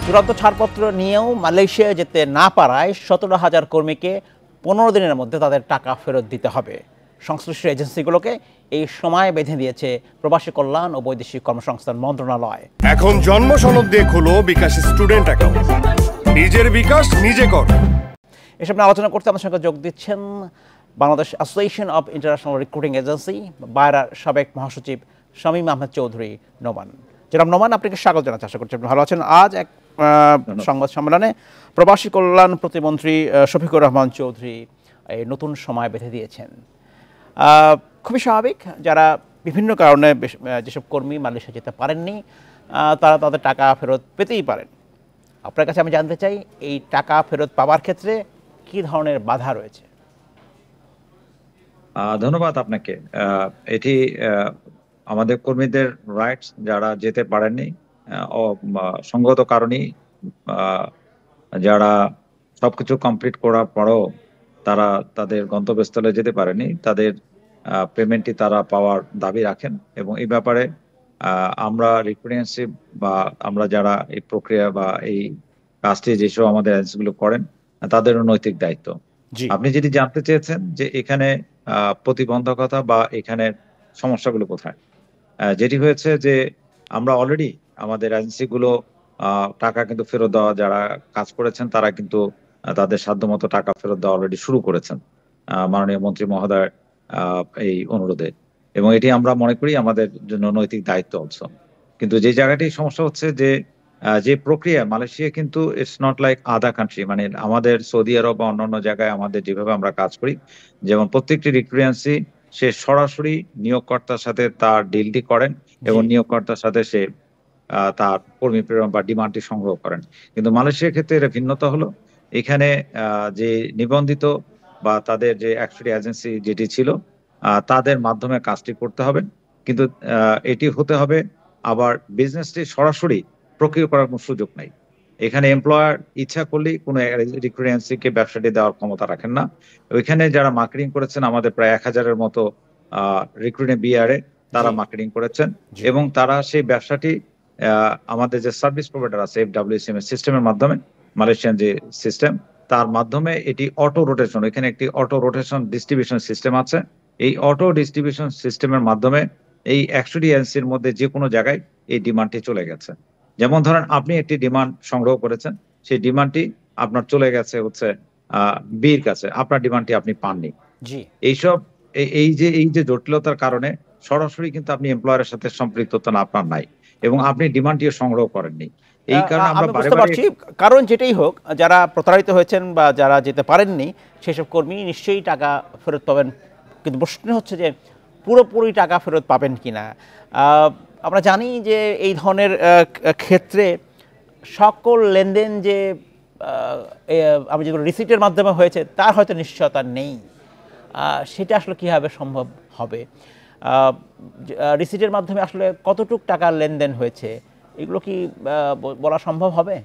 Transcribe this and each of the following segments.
চূড়ান্ত ছাড়পত্র নিয়েও মালয়েশিয়া যেতে না পারায় 17,000 কর্মীকে 15 দিনের মধ্যে তাদের টাকা ফেরত দিতে হবে। সংশ্লিষ্ট এজেন্সিগুলোকে এই সময় বেঁধে দিয়েছে প্রবাসী কল্যাণ ও বৈদেশিক কর্মসংস্থান মন্ত্রণালয়। এখন জন্ম সনদ দিয়ে খোলো বিকাশ স্টুডেন্ট অ্যাকাউন্ট, নিজের বিকাশ নিজে কর। এসব নিয়ে আলোচনা করতে আমার সঙ্গে যোগ দিচ্ছেন Bangladesh association of international recruiting agency বায়রার সাবেক মহাসচিব শামীম আহমেদ চৌধুরী নোমান। জনাব নোমান, আপনাকে স্বাগত জানাচ্ছি, আশা করছি আপনি ভালো আছেন। আজ এক সংবাদ সম্মেলনে প্রবাসী কল্যাণ প্রতিমন্ত্রী শফিকুর রহমান চৌধুরী এই নতুন সময় বেঁধে দিয়েছেন। খুবই স্বাভাবিক, যারা বিভিন্ন কারণে যেসব কর্মী মালয়েশিয়া যেতে পারেননি তারা তাদের টাকা ফেরত পেতেই পারেন। আপনার কাছে আমি জানতে চাই, এই টাকা ফেরত পাওয়ার ক্ষেত্রে কী ধরনের বাধা রয়েছে? ধন্যবাদ আপনাকে। এটি আমাদের কর্মীদের রাইটস, যারা যেতে পারেননি সঙ্গত কারণেই, যারা সবকিছু কমপ্লিট করার পরও তারা তাদের গন্তব্যস্থলে যেতে পারেনি, তাদের পেমেন্টটি তারা পাওয়ার দাবি রাখেন। এবং এই ব্যাপারে আমরা রিপ্রেজেন্টেটিভ বা আমরা যারা এই প্রক্রিয়া বা এই কাজটি যেসব আমাদের এজেন্সিগুলো করেন তাদেরও নৈতিক দায়িত্ব। আপনি যেটি জানতে চেয়েছেন যে এখানে প্রতিবন্ধকতা বা এখানে সমস্যাগুলো কোথায়, যেটি হয়েছে যে আমরা অলরেডি আমাদের এজেন্সিগুলো টাকা কিন্তু ফেরত দেওয়া, যারা কাজ করেছেন তারা কিন্তু তাদের সাধ্যমতো টাকা ফেরত দেওয়া অলরেডি শুরু করেছেন মাননীয় মন্ত্রী মহোদয়ের এই অনুরোধে। এবং এটি আমরা মনে করি আমাদের জন্য নৈতিক দায়িত্ব অবশ্য। কিন্তু যে জায়গাটি সমস্যা হচ্ছে যে প্রক্রিয়া মালয়েশিয়া কিন্তু it's not like other country, মানে আমাদের সৌদি আরব বা অন্যান্য জায়গায় আমাদের যেভাবে আমরা কাজ করি, যেমন প্রত্যেকটি রিক্রুটেন্সি সে সরাসরি নিয়োগকর্তার সাথে তার ডিলটি করেন এবং নিয়োগকর্তার সাথে সে তার কর্মী প্রেরণ বা ডিমান্ডটি সংগ্রহ করেন। কিন্তু মালয়েশিয়ার ক্ষেত্রে এর ভিন্নতা হলো, এখানে যে নিবন্ধিত বা তাদের যে অ্যাকচুয়ালি এজেন্সি যেটি ছিল তাদের মাধ্যমে কাজটি করতে হবে। কিন্তু এটি হতে হবে আবার বিজনেসটি সরাসরি প্রক্রিয়া করার কোনো সুযোগ নাই। এখানে এমপ্লয়ার ইচ্ছা করলেই কোনো রিক্রুটেন্সিকে ব্যবসাটি দেওয়ার ক্ষমতা রাখেন না। ওইখানে যারা মার্কেটিং করেছেন, আমাদের প্রায় 1000-এর মতো রিক্রুটিং বিআরএ তারা মার্কেটিং করেছেন এবং তারা সেই ব্যবসাটি আমাদের যে সার্ভিস প্রোভাইডার আছে FWCM সিস্টেমের মাধ্যমে, মালয়েশিয়ান যে সিস্টেম, তার মাধ্যমে এটি অটো রোটেশন, এখানে একটি অটো রোটেশন ডিস্ট্রিবিউশন সিস্টেম আছে। এই অটো ডিস্ট্রিবিউশন সিস্টেমের মাধ্যমে এই 100টি এজেন্সির মধ্যে যে কোনো জায়গায় এই ডিমান্ডটি চলে গেছে। যেমন ধরেন আপনি একটি ডিমান্ড সংগ্রহ করেছেন, সেই ডিমান্ডটি আপনার চলে গেছে হচ্ছে বির কাছে, আপনার ডিমান্ডটি আপনি পাননি। এইসব এই যে জটিলতার কারণে সরাসরি কিন্তু আপনি এমপ্লয়ারের সাথে সম্পৃক্ততা আপনার নাই এবং আপনি ডিমান্ডটিও সংগ্রহ করেননি। এই কারণে আমরা বুঝতে পারছি, কারণ যেটাই হোক, যারা প্রতারিত হয়েছেন বা যারা যেতে পারেননি সেসব কর্মী নিশ্চয়ই টাকা ফেরত পাবেন। কিন্তু প্রশ্ন হচ্ছে যে পুরোপুরি টাকা ফেরত পাবেন কিনা। আমরা জানি যে এই ধরনের ক্ষেত্রে সকল লেনদেন যে আমি যেগুলো রিসিটের মাধ্যমে হয়েছে তার হয়তো নিশ্চয়তা নেই। সেটা আসলে কীভাবে সম্ভব হবে? রিসিটের মাধ্যমে আসলে কতটুক টাকার লেনদেন হয়েছে এগুলো কি বলা সম্ভব হবে?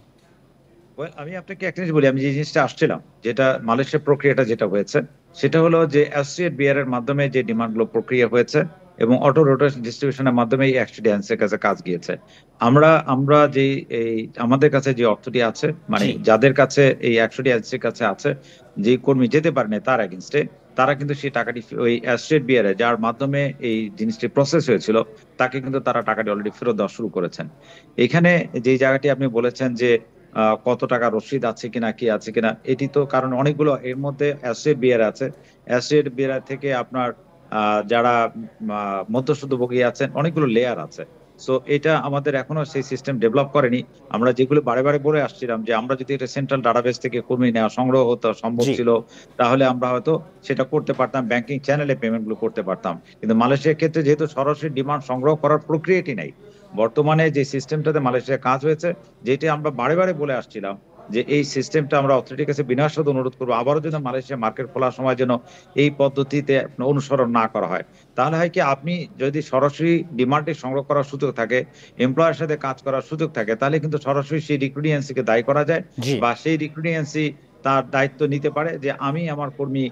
আমি আপনাকে একটা জিনিস বলি, আমি যে জিনিসটা আসছিলাম, যেটা মালয়েশিয়ার প্রক্রিয়াটা যেটা হয়েছে সেটা হলো যে অ্যাসোসিয়েট বিআর এর মাধ্যমে যে ডিমান্ডগুলো প্রক্রিয়া হয়েছে এবং অটো রোটেশন ডিস্ট্রিবিউশনের মাধ্যমে এই 100টি এজেন্সির কাছে কাজ গিয়েছে। আমরা যে এই আমাদের কাছে যে অর্থটি আছে, মানে যাদের কাছে এই 100টি এজেন্সির কাছে আছে, যে কর্মী যেতে পারেনি তার এগেইনস্টে, তারা কিন্তু সেই টাকাটি ওই অ্যাসোসিয়েট বিআর এ যার মাধ্যমে এই জিনিসটি প্রসেস হয়েছিল তাকে কিন্তু তারা টাকাটি অলরেডি ফেরত দেওয়া শুরু করেছেন। এখানে যে জায়গাটি আপনি বলেছেন যে কত টাকা রসিদ আছে কিনা, কি আছে কিনা, এটি তো কারণ অনেকগুলো এর মধ্যে অ্যাসোসিয়েট বিআর আছে, অ্যাসোসিয়েট বিআর থেকে আপনার যারা মধ্যস্বত্বভোগী আছেন, অনেকগুলো লেয়ার আছে। সো এটা আমাদের এখনো সেই সিস্টেম ডেভেলপ করেনি। আমরা যেগুলো বারে বারে বলে আসছিলাম যে আমরা যদি এটা সেন্ট্রাল ডাটাবেস থেকে কর্মী নেওয়া সংগ্রহ হতো সম্ভব ছিল, তাহলে আমরা হয়তো সেটা করতে পারতাম, ব্যাংকিং চ্যানেলে পেমেন্টগুলো করতে পারতাম। কিন্তু মালয়েশিয়ার ক্ষেত্রে যেহেতু সরাসরি ডিমান্ড সংগ্রহ করার প্রক্রিয়াটি নাই, বর্তমানে যে সিস্টেমটাতে মালয়েশিয়ার কাজ হয়েছে, যেটি আমরা বারে বারে বলে আসছিলাম যে এই সিস্টেমটা আমরা অথরিটির কাছে বিনয়ের সাথে অনুরোধ করবো আবারও যেন মালয়েশিয়া মার্কেট খোলার সময় যেন এই পদ্ধতিতে অনুসরণ না করা হয়। তাহলে হয় কি, আপনি যদি সরাসরি ডিমান্ডে সংগ্রহ করার সুযোগ থাকে, এমপ্লয়ের সাথে কাজ করার সুযোগ থাকে, তাহলে কিন্তু সরাসরি সেই রিক্রুটিং এজেন্সিকে দায়ী করা যায় বা সেই রিক্রুটিং এজেন্সি তার দায়িত্ব নিতে পারে যে আমি আমার কর্মী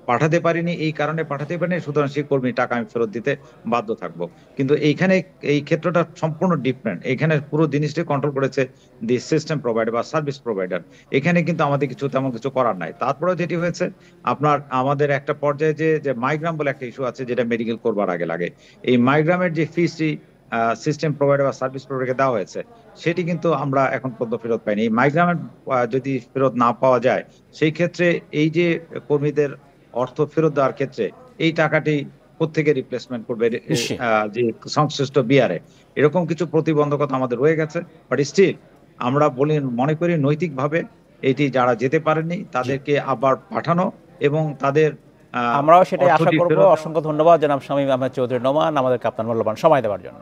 পাঠাতে পারিনি, এই কারণে পাঠাতে পারিনি, সুতরাং সেই কর্মীর টাকা আমি ফেরত দিতে বাধ্য থাকবো। কিন্তু এইখানে এই ক্ষেত্রটা সম্পূর্ণ ডিফারেন্ট। এখানে পুরো জিনিসটাই কন্ট্রোল করেছে দি সিস্টেম প্রোভাইডার বা সার্ভিস প্রোভাইডার। এখানে কিন্তু আমাদের তেমন কিছু করার নাই। তারপরেও যেটি হয়েছে, আমাদের একটা পর্যায়ে যে মাইগ্রাম বলে একটা ইস্যু আছে, যেটা মেডিকেল করবার আগে লাগে। এই মাইগ্রামের যে ফিসটি সিস্টেম প্রোভাইডার বা সার্ভিস প্রোভাইডারকে দেওয়া হয়েছে, সেটি কিন্তু আমরা এখন পর্যন্ত ফেরত পাইনি। এই মাইগ্রামের যদি ফেরত না পাওয়া যায়, সেই ক্ষেত্রে এই যে কর্মীদের অর্থ ফেরত দেওয়ার ক্ষেত্রে এই টাকাটি কোত্থেকে রিপ্লেসমেন্ট করবে নিশ্চয়ই। যে সংশ্লিষ্ট বিআরএ, এরকম কিছু প্রতিবন্ধকতা আমাদের রয়ে গেছে। বাট স্টিল আমরা মনে করি নৈতিকভাবে এটি যারা যেতে পারেননি তাদেরকে আবার পাঠানো এবং তাদের আমরাও সেটাই আশা অর্থটি করব। ফেরত দেওয়া। অসংখ্য ধন্যবাদ জনাব শামীম আহমেদ চৌধুরী নোমান আমাদেরকে আপনার মূল্যবান সময় দেওয়ার জন্য।